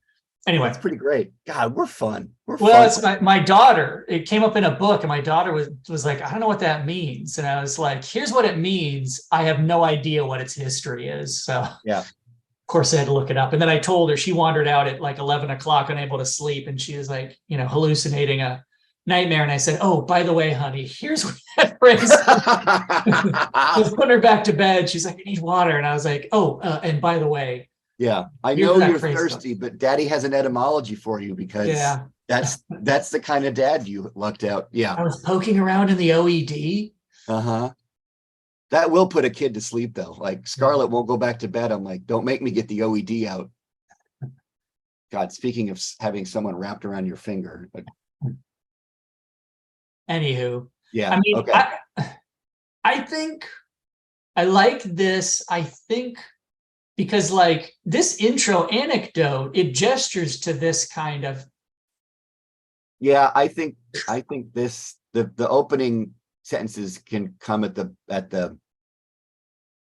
Anyway, it's pretty great. God, we're fun. It's my daughter. It came up in a book, and my daughter was like, I don't know what that means. And I was like, here's what it means. I have no idea what its history is. So yeah. Of course, I had to look it up. And then I told her, she wandered out at like 11 o'clock, unable to sleep. And she was like, hallucinating a nightmare. And I said, oh, by the way, honey, here's what that phrase. I was putting her back to bed. She's like, I need water. And I was like, oh, and by the way. Yeah, I know you're thirsty, but daddy has an etymology for you because that's the kind of dad you lucked out. Yeah. I was poking around in the OED. Uh-huh. That will put a kid to sleep though. Like Scarlett won't go back to bed. I'm like, don't make me get the OED out. God, speaking of having someone wrapped around your finger. Anywho. Yeah. I mean, okay. I think I like this. I think because like this intro anecdote, it gestures to this kind of. Yeah, I think this the opening sentences can come at the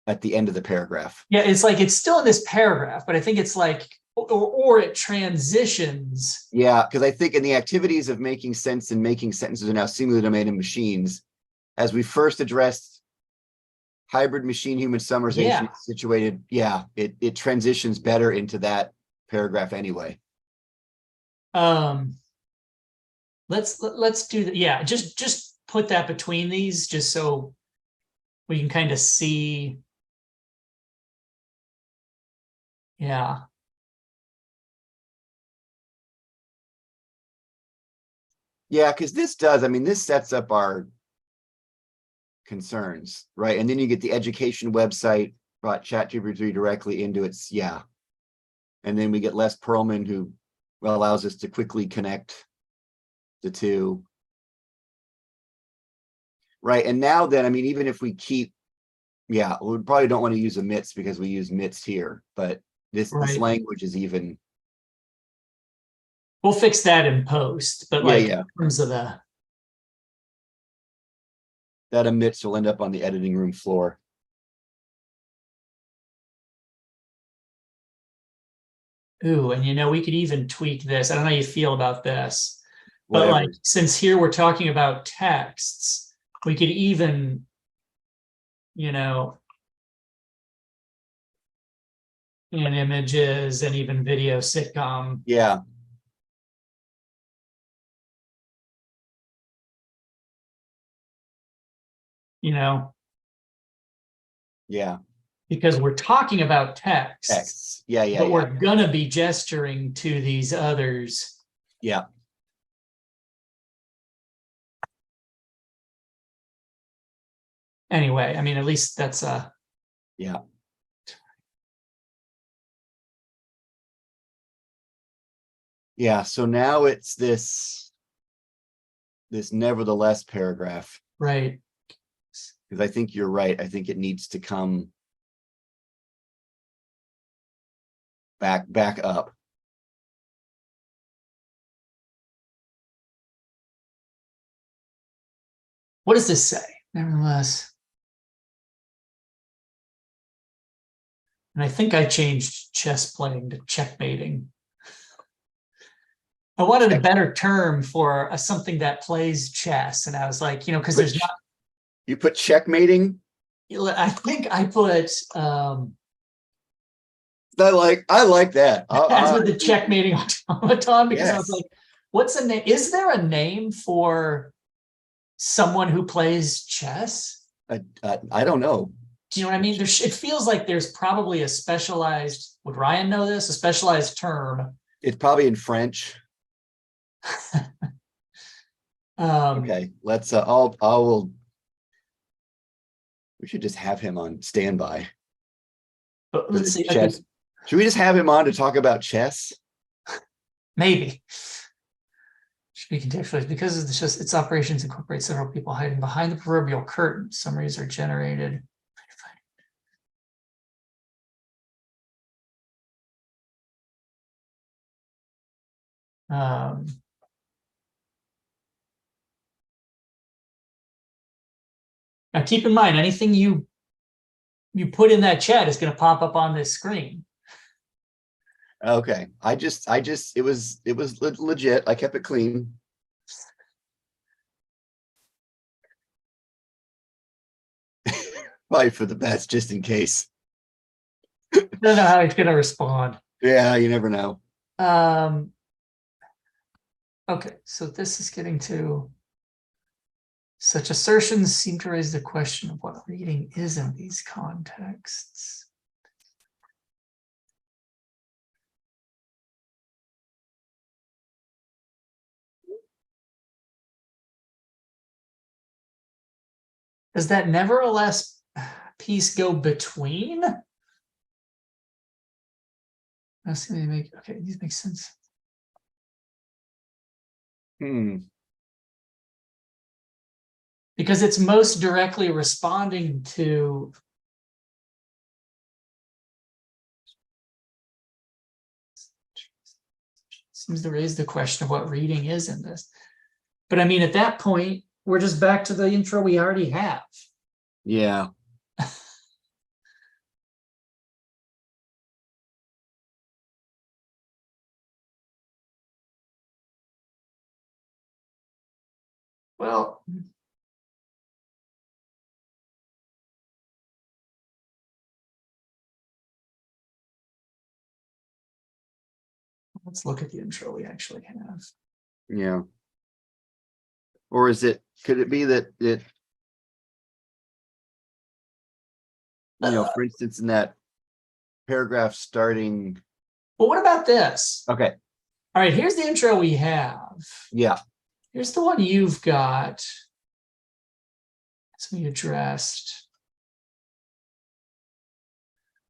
end of the paragraph. Yeah, it's like it's still in this paragraph, but I think it's like or it transitions. Yeah, because I think in the activities of making sense and making sentences are now seemingly domain of machines, as we first addressed hybrid machine human summarization situated, it transitions better into that paragraph anyway. Let's do that. Yeah, just put that between these just so we can kind of see. Yeah. Yeah, because this sets up our concerns, right? And then you get the education website, brought ChatGPT directly into its, and then we get Les Perlman, who allows us to quickly connect the two, right? And now then, even if we keep, we probably don't want to use emits because we use MITs here, but this language is even. We'll fix that in post, but in terms of that emits will end up on the editing room floor. Ooh, and we could even tweak this. I don't know how you feel about this, but since here we're talking about texts, we could even, in images and even video sitcom. Yeah. Yeah. Because we're talking about texts. But we're gonna be gesturing to these others. Yeah. Anyway, at least that's yeah. Yeah, so now it's this nevertheless paragraph. Right. Because I think you're right. I think it needs to come back up. What does this say? Nevertheless. And I think I changed chess playing to checkmating. I wanted a better term for something that plays chess. And I was like, because there's not. You put checkmating? I think I put I like that. as with the checkmating automaton, because I was Yes. like, what's a name? Is there a name for someone who plays chess? I don't know. Do you know what I mean? It feels like there's probably a specialized, would Ryan know this? A specialized term. It's probably in French. Okay, let's we should just have him on standby. But let's see. Chess. Okay. Should we just have him on to talk about chess? Maybe. Should be contextualized because it's just its operations incorporate several people hiding behind the proverbial curtain. Summaries are generated. Now keep in mind, anything you put in that chat is going to pop up on this screen. Okay. It was legit. I kept it clean. Probably for the best, just in case. I don't know how he's going to respond. Yeah, you never know. Okay, so this is getting to such assertions seem to raise the question of what reading is in these contexts. Does that nevertheless piece go between? Okay, these make sense. Because it's most directly responding to seems to raise the question of what reading is in this. But I mean, at that point, we're just back to the intro we already have. Yeah. Well, let's look at the intro we actually have. Yeah. Or could it be that for instance, in that paragraph starting. Well, what about this? Okay. All right, here's the intro we have. Yeah. Here's the one you've got. So we addressed.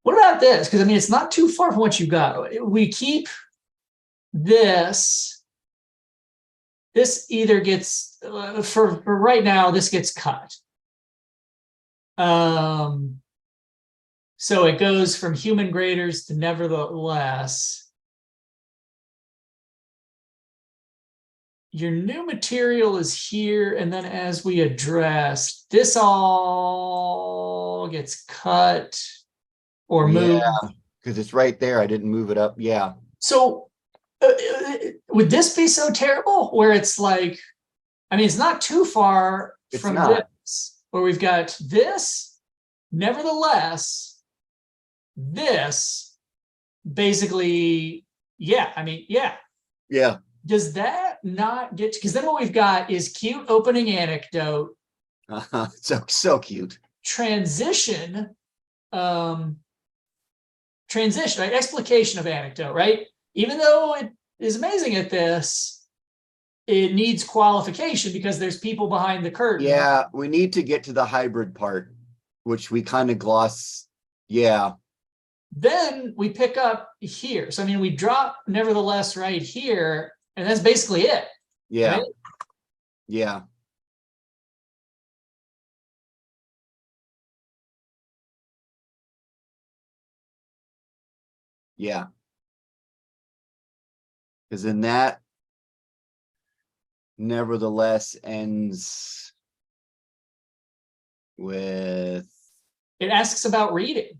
What about this? Because I mean, it's not too far from what you got. We keep this. This either gets for right now. This gets cut. So it goes from human graders to nevertheless. Your new material is here, and then as we addressed, this all gets cut or moved. Yeah, because it's right there. I didn't move it up. Yeah. So would this be so terrible where it's like, I mean, it's not too far from this, where we've got this, nevertheless, this, basically, yeah, I mean, yeah. Yeah. Does that not get, because then what we've got is cute opening anecdote. So cute. Transition, right? Explication of anecdote, right? Even though it is amazing at this, it needs qualification because there's people behind the curtain. Yeah, we need to get to the hybrid part, which we kind of gloss. Yeah. Then we pick up here. So, I mean, we drop nevertheless right here, and that's basically it. Yeah. Right? Yeah. Yeah. Because in that, nevertheless ends with, It asks about reading.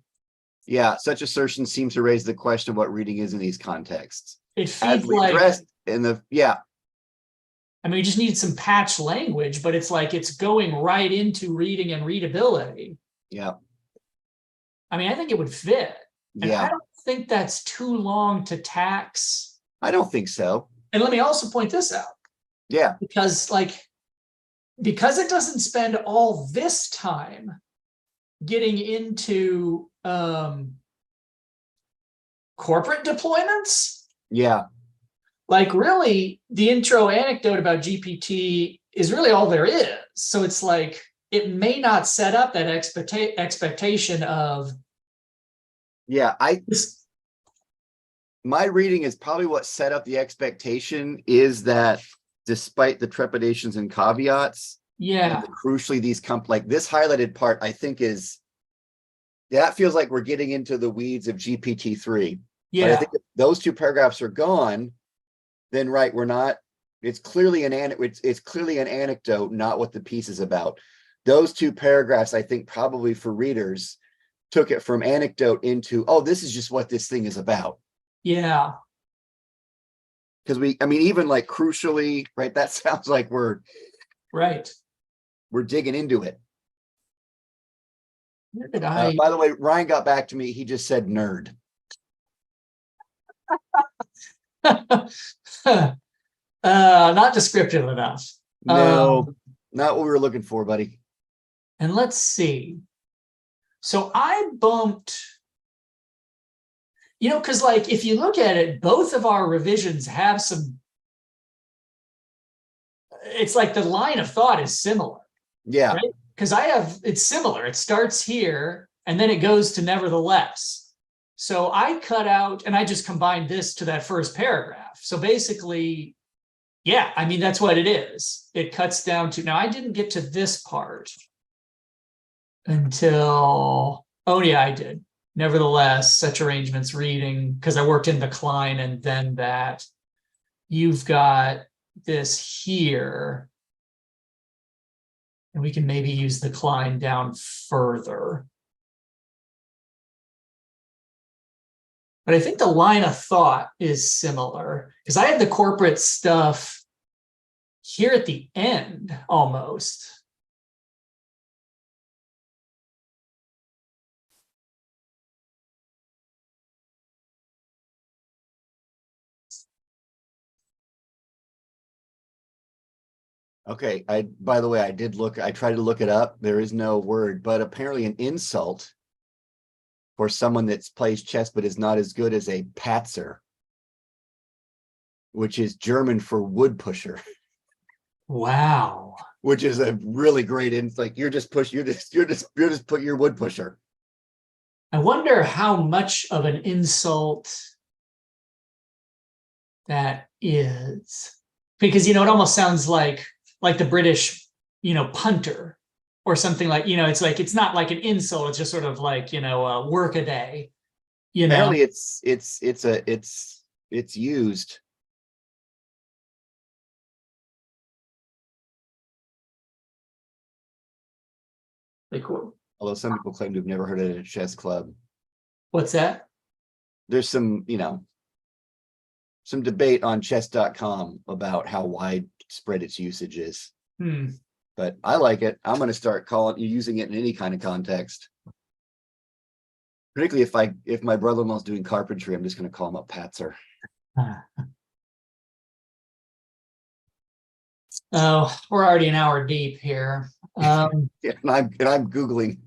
yeah, such assertion seems to raise the question of what reading is in these contexts. It As feeds we like, addressed in the, yeah, I mean, we just need some patch language, but it's like it's going right into reading and readability. yeah, I mean, I think it would fit. And I yeah. don't think that's too long to tax. I don't think so. And let me also point this out, Yeah, because it doesn't spend all this time getting into corporate deployments. yeah, Like really, the intro anecdote about GPT is really all there is. So it's like it may not set up that expectation of yeah. this. My reading is probably what set up the expectation is that despite the trepidations and caveats, Yeah, and crucially these like this highlighted part, I think is, that feels like we're getting into the weeds of GPT-3. But I yeah, think if those two paragraphs are gone, then right, we're not, it's clearly it's clearly an anecdote, not what the piece is about. Those two paragraphs, I think probably for readers, took it from anecdote into, oh, this is just what this thing is about. yeah, Because I mean, even like crucially, right, that sounds like right. we're digging into it. Where did I? By the way, Ryan got back to me. He just said nerd. Not descriptive enough. No, not what we were looking for, buddy. And let's see. So I bumped, because like if you look at it, both of our revisions have some. It's like the line of thought is similar. Yeah. Right? Because it's similar. It starts here and then it goes to nevertheless. So I cut out and I just combined this to that first paragraph. So basically, yeah, I mean, that's what it is. It cuts down to, now I didn't get to this part until, oh yeah, I did. Nevertheless, such arrangements reading, because I worked in the Klein and then that. You've got this here. And we can maybe use the Klein down further. But I think the line of thought is similar because I had the corporate stuff here at the end almost. Okay. By the way, I tried to look it up. There is no word, but apparently an insult for someone that plays chess but is not as good as a patzer, which is German for wood pusher. Wow. Which is a really great like you're just put your wood pusher. I wonder how much of an insult that is. Because it almost sounds like the British, punter or something like, it's like it's not like an insult, it's just sort of like, work a day. Apparently it's used. Like, Although some people claim to have never heard it at a chess club. what's that? There's some debate on chess.com about how widespread its usage is. But I like it. I'm going to start using it in any kind of context. Particularly if my brother-in-law's doing carpentry, I'm just going to call him a patzer. Oh, we're already an hour deep here. Yeah, and I'm Googling.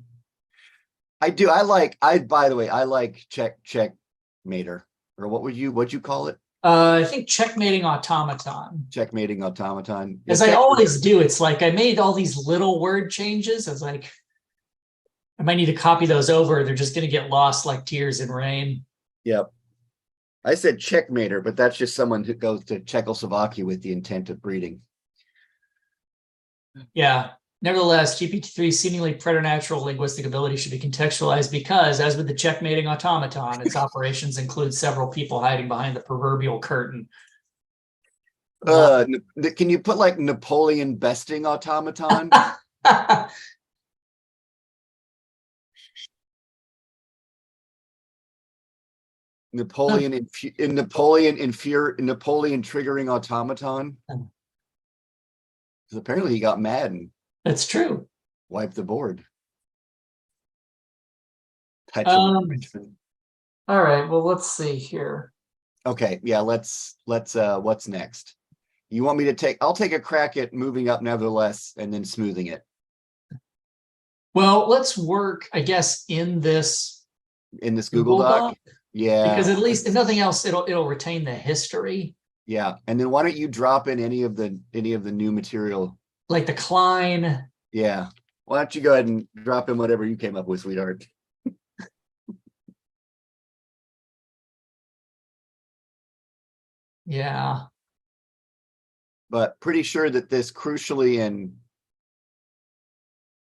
By the way, I like checkmater, or what'd you call it? I think checkmating automaton. Checkmating automaton. As I always do, it's like I made all these little word changes. I was like, I might need to copy those over. They're just going to get lost like tears in rain. Yep. I said checkmater, but that's just someone who goes to Czechoslovakia with the intent of breeding. Yeah. Nevertheless, GPT-3's seemingly preternatural linguistic ability should be contextualized because, as with the checkmating automaton, its operations include several people hiding behind the proverbial curtain. Can you put like Napoleon besting automaton? Napoleon triggering automaton. Oh. Because apparently he got mad and That's true. wiped the board. All right, well, let's see here. Okay, yeah, let's what's next? You want me to take, I'll take a crack at moving up nevertheless and then smoothing it. Well, let's work, I guess, in this Google Doc. Yeah. Because at least if nothing else, it'll retain the history. Yeah. And then why don't you drop in any of the new material? Like the Klein. Yeah. Why don't you go ahead and drop in whatever you came up with, sweetheart? Yeah. But pretty sure that this crucially and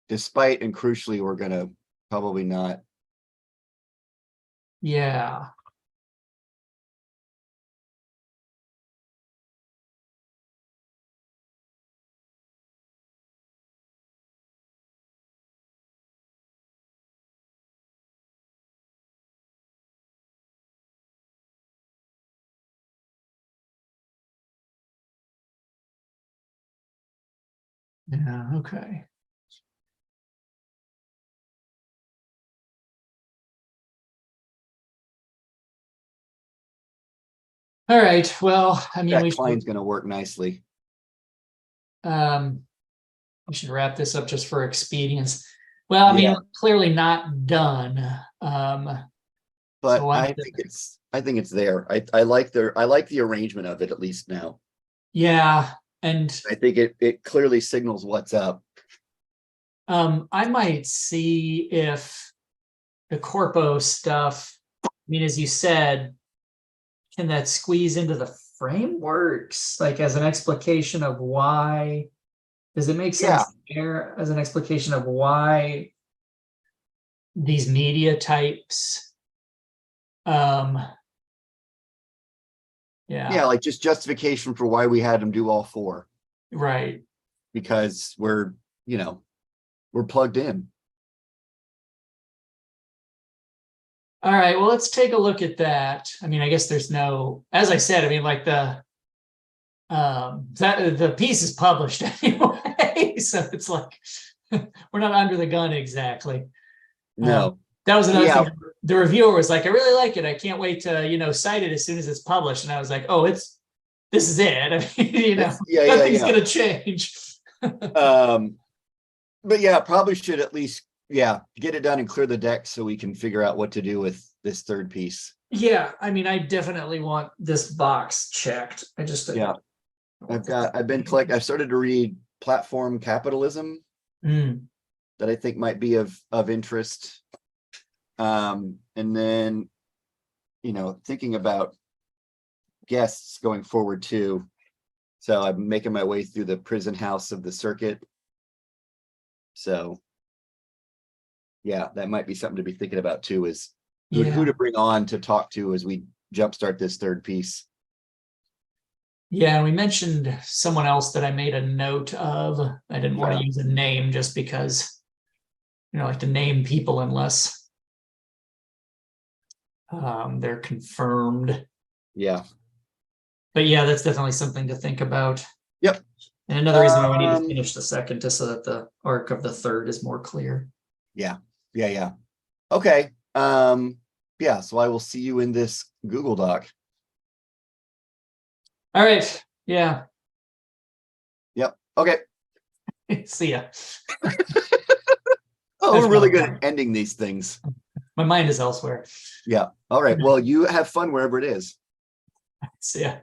despite and crucially, we're gonna probably not. Yeah. Yeah, okay. All right. Well, I mean, That Klein's going to work nicely. We should wrap this up just for expedience. Well, I mean, clearly not done. But so I think it's there. I like the arrangement of it, at least now. Yeah. And I think it clearly signals what's up. I might see if the corpo stuff, I mean, as you said, can that squeeze into the frameworks, like as an explication of why? Does it make sense there as an explication of why these media types? Yeah, like just justification for why we had them do all four. Right. Because we're plugged in. All right, well, let's take a look at that. I mean, I guess there's no, as I said, I mean, like the piece is published anyway, so it's like we're not under the gun exactly. No. That was another thing. The reviewer was like, I really like it. I can't wait to, cite it as soon as it's published. And I was like, oh, this is it. I mean, nothing's going to change. But yeah, probably should at least, get it done and clear the deck so we can figure out what to do with this third piece. Yeah. I mean, I definitely want this box checked. I've started to read Platform Capitalism that I think might be of interest. And then, thinking about guests going forward too. So I'm making my way through the Prison House of the Circuit. So yeah, that might be something to be thinking about too, is who to bring on to talk to as we jumpstart this third piece. Yeah, we mentioned someone else that I made a note of. I didn't want to use a name just because, I like to name people unless they're confirmed. Yeah. But yeah, that's definitely something to think about. Yep. And another reason why we need to finish the second is so that the arc of the third is more clear. Yeah. Okay. So I will see you in this Google Doc. All right. Yeah. Yep. Okay. See ya. We're really good at ending these things. My mind is elsewhere. Yeah. All right. Well, you have fun wherever it is. See ya.